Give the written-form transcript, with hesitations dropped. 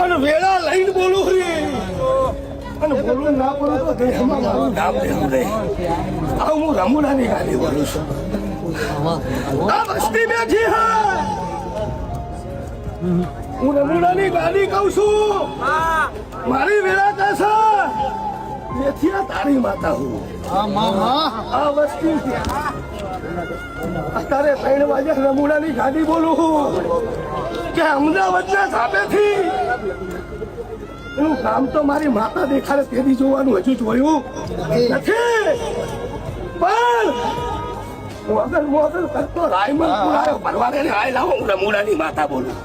અને વેળા લઈને બોલું રે અને બોલું ના બોલું તો દેહમાં મારું નામ લેવું રે. આ હું રમુડાની ગાડી બોલું છું. આ વસ્તી બેઠી હે, હું રમુડાની ગાડી કહું છું. મારી વેળા કહેશે તેથી આ તારી માતા હું. આ વસ્તી અત્યારે 3 વાગે રમુડાની ગાડી બોલું કે અમદાવાદના સામેથી એનું કામ તો મારી માતા દેખાડે તેથી જોવાનું હજુ જોયું નથી. પણ મોગલ કરતો રાયમલ પુરાયો પરવાને આય લાવો હું રમુડાની માતા બોલું.